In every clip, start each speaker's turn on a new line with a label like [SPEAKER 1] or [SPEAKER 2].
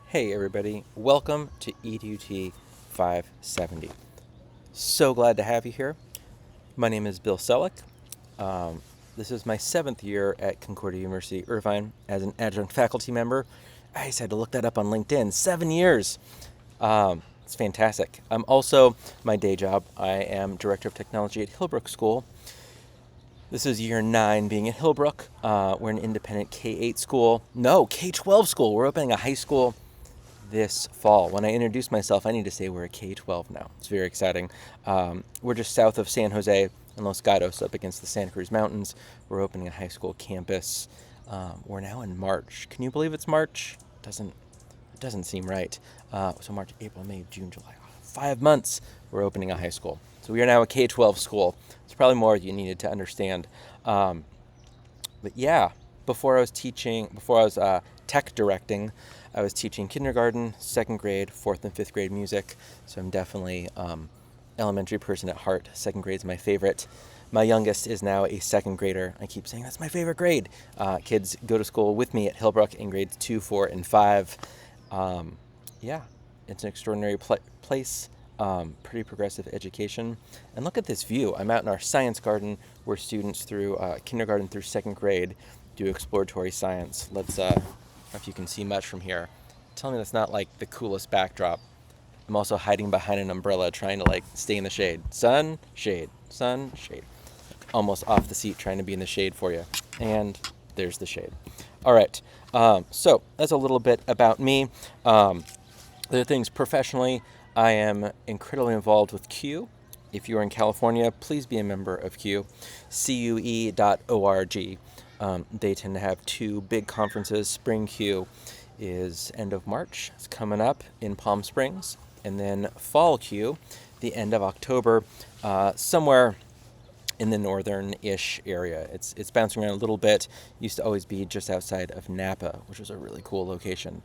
[SPEAKER 1] Hey everybody, welcome to EDUT 570. So glad to have you here. My name is Bill Selleck. This is my 7th year at Concordia University, Irvine as an adjunct faculty member. I just had to look that up on LinkedIn. 7 years. It's fantastic. I'm also, my day job, I am Director of Technology at Hillbrook School. This is year 9 being at Hillbrook. We're an independent K-8 school. No, K-12 school. We're opening a high school this fall. When I introduce myself, I need to say we're a K-12 now. It's very exciting. We're just south of San Jose and Los Gatos, up against the Santa Cruz Mountains. We're opening a high school campus. We're now in March. Can you believe it's March? It doesn't seem right. So March, April, May, June, July. 5 months we're opening a high school. So we are now a K-12 school. It's probably more you needed to understand. But yeah, before I was tech directing, I was teaching kindergarten, 2nd grade, 4th and 5th grade music. So I'm definitely elementary person at heart. 2nd grade is my favorite. My youngest is now a 2nd grader. I keep saying that's my favorite grade. Kids go to school with me at Hillbrook in grades 2, 4, and 5. Yeah, it's an extraordinary place. Pretty progressive education. And look at this view. I'm out in our science garden where students through kindergarten through 2nd grade do exploratory science. Let's, I don't know if you can see much from here. Tell me that's not like the coolest backdrop. I'm also hiding behind an umbrella trying to stay in the shade. Sun, shade, sun, shade. Almost off the seat trying to be in the shade for you. And there's the shade. All right. So that's a little bit about me. Other things professionally, I am incredibly involved with CUE. If you're in California, please be a member of CUE, cue.org. They tend to have 2 big conferences. Spring CUE is end of March. It's coming up in Palm Springs. And then Fall CUE, the end of October, somewhere in the northern-ish area. It's bouncing around a little bit. Used to always be just outside of Napa, which was a really cool location.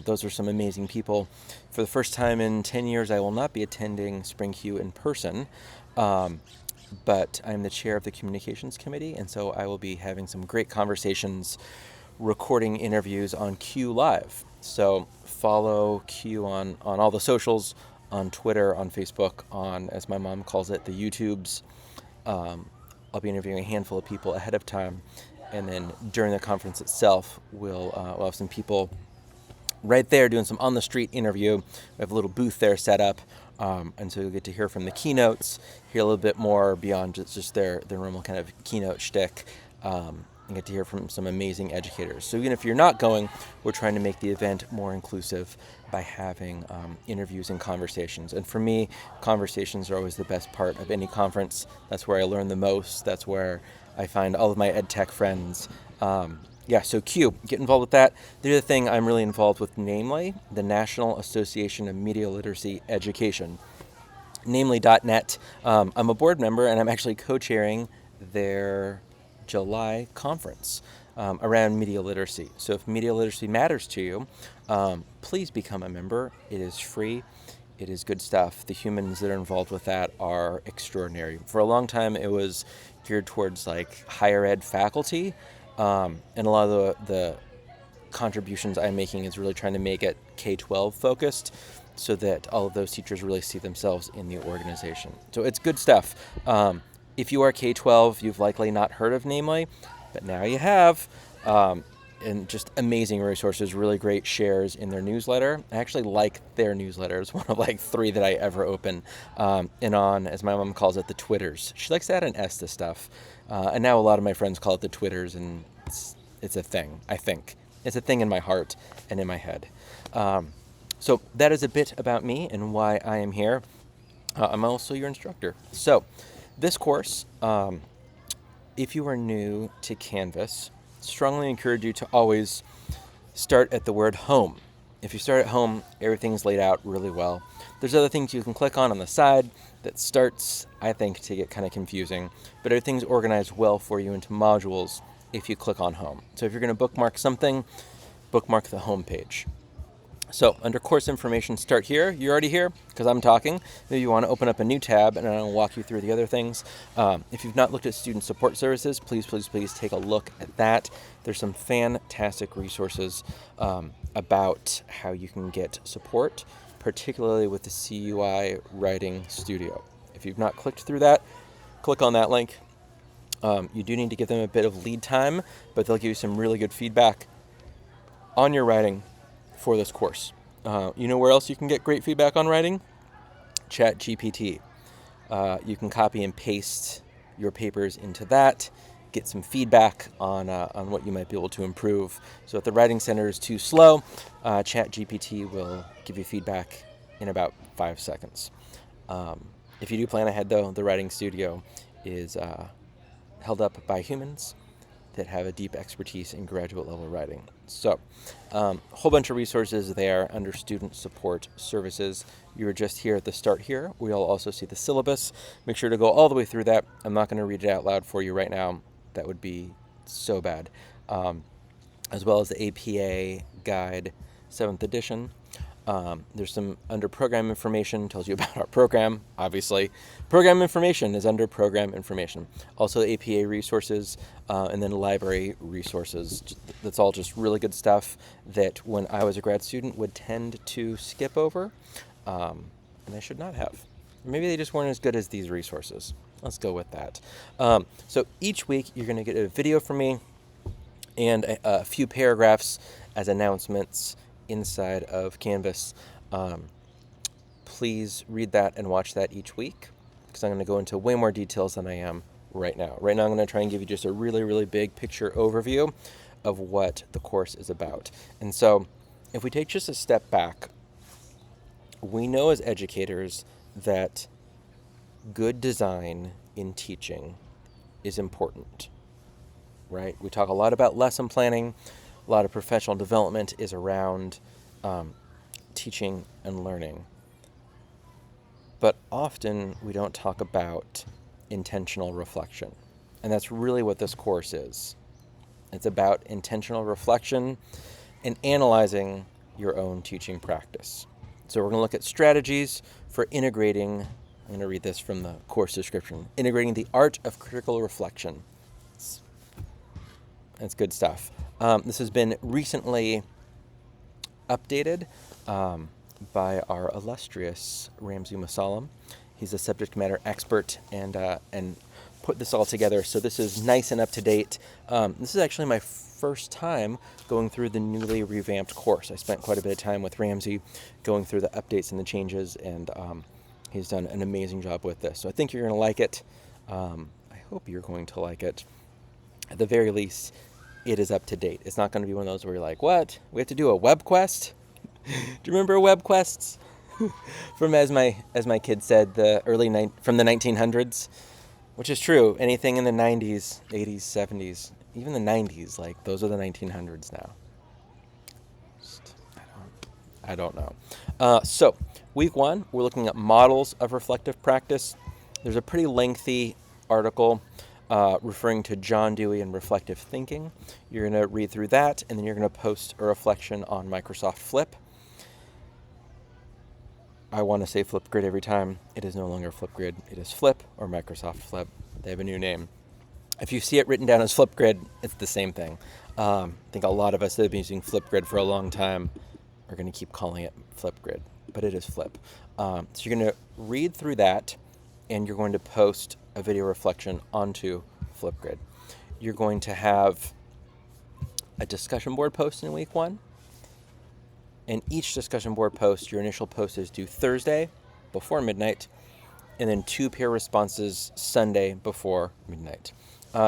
[SPEAKER 1] Those are some amazing people. For the first time in 10 years, I will not be attending Spring CUE in person, but I'm the chair of the communications committee, and so I will be having some great conversations, recording interviews on CUE Live. So follow CUE on all the socials, on Twitter, on Facebook, on, as my mom calls it, the YouTubes. I'll be interviewing a handful of people ahead of time, and then during the conference itself, we'll have some people right there doing some on-the-street interview. We have a little booth there set up, and so you'll get to hear from the keynotes, hear a little bit more beyond just their normal kind of keynote shtick, and get to hear from some amazing educators. So even if you're not going, we're trying to make the event more inclusive by having interviews and conversations. And for me, conversations are always the best part of any conference. That's where I learn the most. That's where I find all of my ed tech friends. So CUE, get involved with that. The other thing I'm really involved with, namely, the National Association of Media Literacy Education, namely.net. I'm a board member, and I'm actually co-chairing their July conference around media literacy. So if media literacy matters to you, please become a member. It is free. It is good stuff. The humans that are involved with that are extraordinary. For a long time, it was geared towards higher ed faculty, and a lot of the contributions I'm making is really trying to make it K-12 focused, so that all of those teachers really see themselves in the organization. So it's good stuff. If you are K-12, you've likely not heard of Namely, but now you have. And just amazing resources, really great shares in their newsletter. I actually like their newsletter. It's one of 3 that I ever open. And on, as my mom calls it, the Twitters. She likes to add an S to stuff. And now a lot of my friends call it the Twitters, and it's a thing, I think. It's a thing in my heart and in my head. So that is a bit about me and why I am here. I'm also your instructor. So this course, if you are new to Canvas, strongly encourage you to always start at the word home. If you start at home, everything's laid out really well. There's other things you can click on the side that starts, I think, to get kind of confusing, but everything's organized well for you into modules if you click on home. So if you're going to bookmark something, bookmark the home page. So under course information, start here. You're already here because I'm talking. Maybe you want to open up a new tab and I'll walk you through the other things. If you've not looked at student support services, please take a look at that. There's some fantastic resources about how you can get support, particularly with the CUI Writing Studio. If you've not clicked through that, click on that link. You do need to give them a bit of lead time, but they'll give you some really good feedback on your writing for this course. You know where else you can get great feedback on writing? ChatGPT. You can copy and paste your papers into that, get some feedback on what you might be able to improve. So if the writing center is too slow, ChatGPT will give you feedback in about 5 seconds. If you do plan ahead, though, the writing studio is held up by humans that have a deep expertise in graduate level writing. So, a whole bunch of resources there under student support services. You were just here at the start here. We'll also see the syllabus. Make sure to go all the way through that. I'm not going to read it out loud for you right now. That would be so bad. As well as the APA Guide 7th edition. There's some under program information, tells you about our program, obviously. Program information is under program information. Also APA resources, and then library resources. That's all just really good stuff that when I was a grad student would tend to skip over, and I should not have. Maybe they just weren't as good as these resources. Let's go with that. So each week you're going to get a video from me and a few paragraphs as announcements inside of Canvas. Please read that and watch that each week because I'm going to go into way more details than I am right now. Right now I'm going to try and give you just a really, really big picture overview of what the course is about. And so if we take just a step back, we know as educators that good design in teaching is important, right? We talk a lot about lesson planning. A lot of professional development is around teaching and learning. But often we don't talk about intentional reflection. And that's really what this course is. It's about intentional reflection and analyzing your own teaching practice. So we're going to look at strategies for integrating, I'm going to read this from the course description, integrating the art of critical reflection. That's good stuff. This has been recently updated by our illustrious Ramsey Musalam. He's a subject matter expert and put this all together. So this is nice and up to date. This is actually my first time going through the newly revamped course. I spent quite a bit of time with Ramsey going through the updates and the changes, and he's done an amazing job with this. So I think you're going to like it. I hope you're going to like it. At the very least, it is up to date. It's not going to be one of those where you're like, what? We have to do a web quest? Do you remember web quests? From, as my kid said, from the 1900s, which is true. Anything in the 90s, 80s, 70s, even the 90s, like those are the 1900s now. I don't know. So week 1, we're looking at models of reflective practice. There's a pretty lengthy article referring to John Dewey and reflective thinking. You're going to read through that, and then you're going to post a reflection on Microsoft Flip. I want to say Flipgrid every time. It is no longer Flipgrid. It is Flip or Microsoft Flip. They have a new name. If you see it written down as Flipgrid, it's the same thing. I think a lot of us that have been using Flipgrid for a long time are going to keep calling it Flipgrid, but it is Flip. So you're going to read through that, and you're going to post a video reflection onto Flipgrid. You're going to have a discussion board post in week 1. And each discussion board post, your initial post is due Thursday before midnight, and then 2 peer responses Sunday before midnight.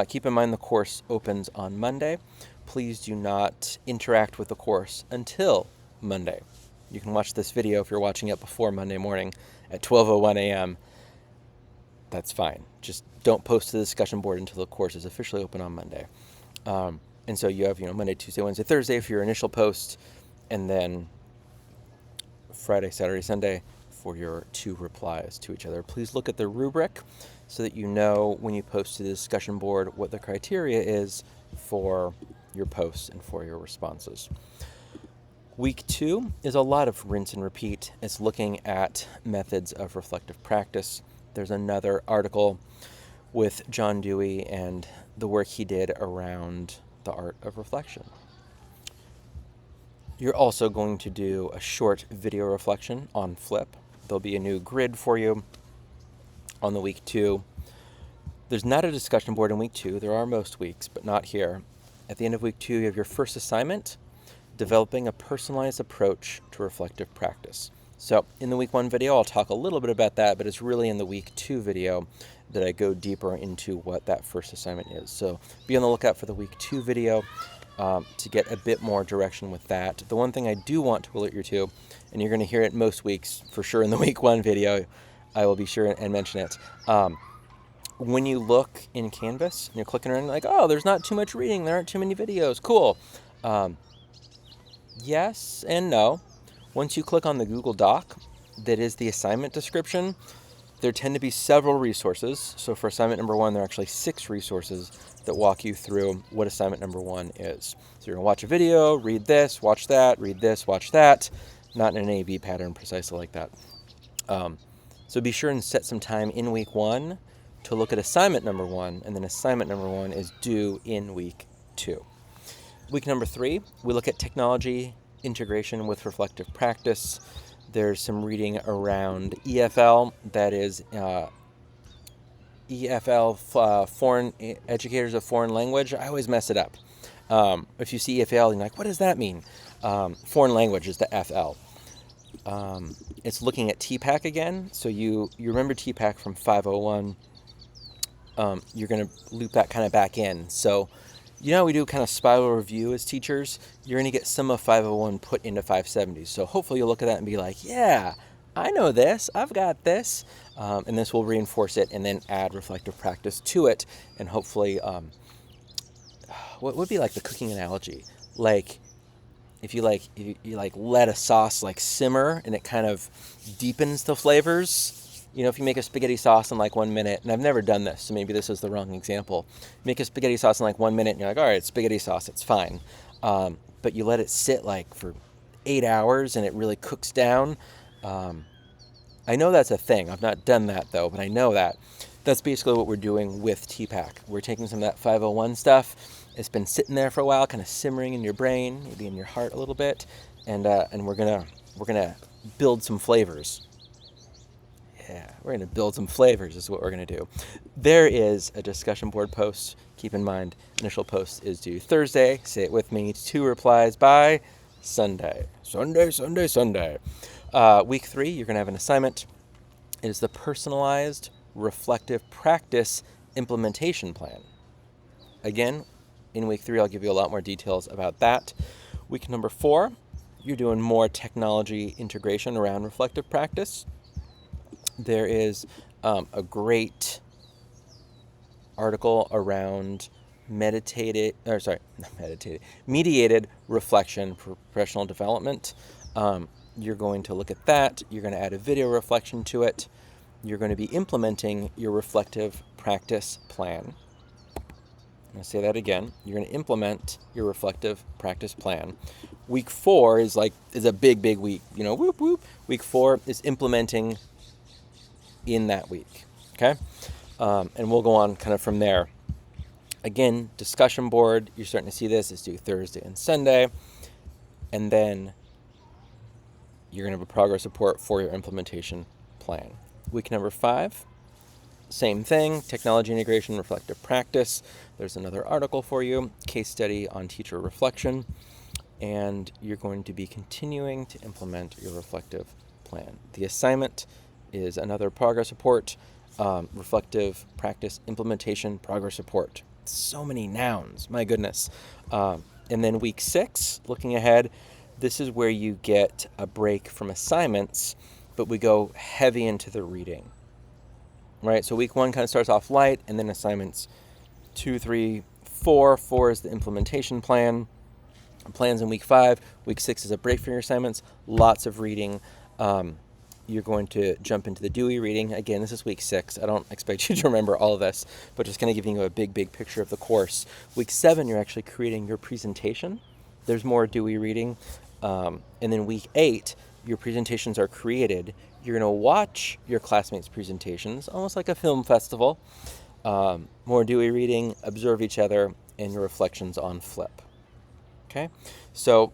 [SPEAKER 1] Keep in mind the course opens on Monday. Please do not interact with the course until Monday. You can watch this video if you're watching it before Monday morning at 12:01 a.m. That's fine. Just don't post to the discussion board until the course is officially open on Monday. And so you have, Monday, Tuesday, Wednesday, Thursday for your initial post, and then Friday, Saturday, Sunday for your 2 replies to each other. Please look at the rubric so that you know when you post to the discussion board what the criteria is for your posts and for your responses. Week 2 is a lot of rinse and repeat. It's looking at methods of reflective practice. There's another article with John Dewey and the work he did around the art of reflection. You're also going to do a short video reflection on Flip. There'll be a new grid for you on the week 2. There's not a discussion board in week 2. There are most weeks, but not here. At the end of week 2, you have your first assignment, developing a personalized approach to reflective practice. So in the week 1 video, I'll talk a little bit about that, but it's really in the week 2 video that I go deeper into what that first assignment is. So be on the lookout for the week 2 video to get a bit more direction with that. The one thing I do want to alert you to, and you're going to hear it most weeks for sure in the week 1 video, I will be sure and mention it. When you look in Canvas and you're clicking around like, oh, there's not too much reading, there aren't too many videos, cool. Yes and no. Once you click on the Google Doc that is the assignment description, there tend to be several resources. So for assignment number 1, there are actually 6 resources that walk you through what assignment number 1 is. So you're going to watch a video, read this, watch that, read this, watch that. Not in an A-B pattern precisely like that. So be sure and set some time in week 1 to look at assignment number 1, and then assignment number 1 is due in week 2. Week number 3, we look at technology integration with reflective practice. There's some reading around EFL, that is EFL, Foreign Educators of Foreign Language. I always mess it up. If you see EFL, you're like, what does that mean? Foreign language is the FL. It's looking at TPAC again. So you remember TPAC from 501. You're going to loop that kind of back in. So you know we do kind of spiral review as teachers. You're going to get some of 501 put into 570. So hopefully you'll look at that and be like, yeah, I know this. I've got this. And this will reinforce it and then add reflective practice to it. And hopefully, what would be like the cooking analogy? Like, if you let a sauce like simmer and it kind of deepens the flavors. You know, if you make a spaghetti sauce in like 1 minute, and I've never done this, so maybe this is the wrong example. Make a spaghetti sauce in like 1 minute, and you're like, all right, it's spaghetti sauce, it's fine. But you let it sit like for 8 hours, and it really cooks down. I know that's a thing. I've not done that, though, but I know that. That's basically what we're doing with TPAC. We're taking some of that 501 stuff. It's been sitting there for a while, kind of simmering in your brain, maybe in your heart a little bit, and we're gonna build some flavors. Yeah, we're going to build some flavors is what we're going to do. There is a discussion board post. Keep in mind, initial post is due Thursday. Say it with me. 2 replies by Sunday. Sunday. Week 3, you're going to have an assignment. It is the personalized reflective practice implementation plan. Again, in week 3, I'll give you a lot more details about that. Week number 4, you're doing more technology integration around reflective practice. There is a great article around mediated reflection for professional development. You're going to look at that. You're going to add a video reflection to it. You're going to be implementing your reflective practice plan. I'm going to say that again. You're going to implement your reflective practice plan. Week 4 is a big week. You know, whoop whoop. Week 4 is implementing in that week, okay? And we'll go on kind of from there. Again, discussion board, you're starting to see this, is due Thursday and Sunday. And then you're going to have a progress report for your implementation plan. Week number 5, same thing, technology integration, reflective practice. There's another article for you, case study on teacher reflection. And you're going to be continuing to implement your reflective plan. The assignment is another progress report, reflective practice implementation progress report. So many nouns, my goodness. And then week 6, looking ahead, this is where you get a break from assignments, but we go heavy into the reading, right? So week 1 kind of starts off light, and then assignments 2, 3, 4. 4 is the implementation plan. Plans in week 5. Week 6 is a break from your assignments. Lots of reading. You're going to jump into the Dewey reading. Again, this is week 6. I don't expect you to remember all of this, but just kind of giving you a big picture of the course. Week 7, you're actually creating your presentation. There's more Dewey reading. And then week 8, your presentations are created. You're going to watch your classmates' presentations, almost like a film festival. More Dewey reading, observe each other, and your reflections on flip. Okay? So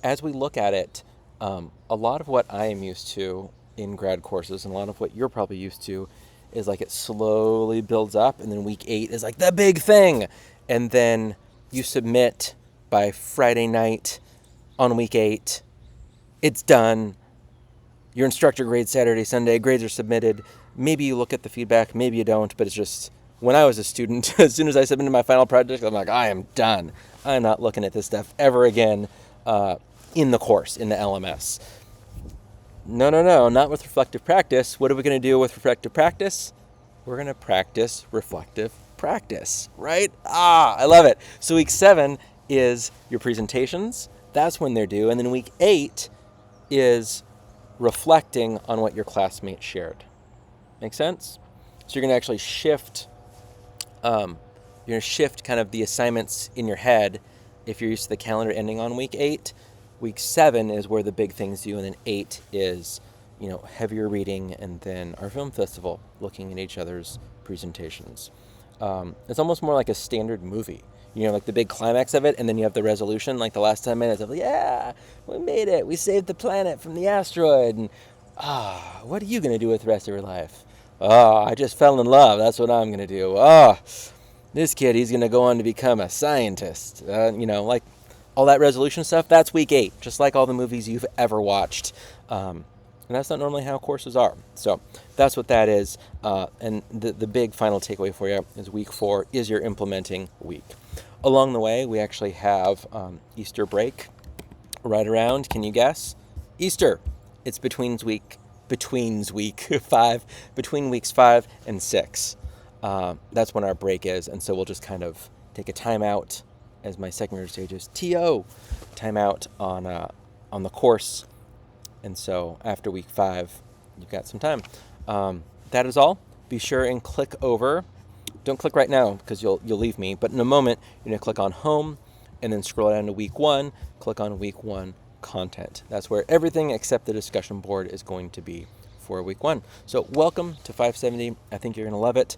[SPEAKER 1] as we look at it, a lot of what I am used to in grad courses, and a lot of what you're probably used to, is like it slowly builds up, and then week 8 is like the big thing. And then you submit by Friday night on week 8. It's done. Your instructor grades Saturday, Sunday, grades are submitted. Maybe you look at the feedback, maybe you don't, but it's just, when I was a student, as soon as I submitted my final project, I'm like, I am done. I'm not looking at this stuff ever again in the course, in the LMS. No, not with reflective practice. What are we going to do with reflective practice? We're going to practice reflective practice, right? I love it. So week 7 is your presentations. That's when they're due. And then week 8 is reflecting on what your classmates shared. Make sense? So you're going to actually shift, kind of the assignments in your head. If you're used to the calendar ending on week 8, week 7 is where the big things do, and then 8 is, heavier reading, and then our film festival, looking at each other's presentations. It's almost more like a standard movie. Like the big climax of it, and then you have the resolution, like the last 10 minutes of, yeah, we made it, we saved the planet from the asteroid, and what are you going to do with the rest of your life? I just fell in love, that's what I'm going to do. This kid, he's going to go on to become a scientist. Like all that resolution stuff, that's week 8, just like all the movies you've ever watched. And that's not normally how courses are. So that's what that is. And the big final takeaway for you is week 4 is your implementing week. Along the way, we actually have Easter break right around. Can you guess? Easter. It's between weeks 5 and 6. That's when our break is. And so we'll just kind of take a time out, as my secondary stages, TO, time out on the course. And so after week 5, you've got some time. That is all. Be sure and click over. Don't click right now because you'll leave me. But in a moment, you're going to click on home and then scroll down to week 1. Click on week 1 content. That's where everything except the discussion board is going to be for week 1. So welcome to 570. I think you're going to love it.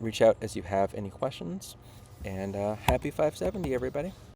[SPEAKER 1] Reach out as you have any questions. And happy 570, everybody.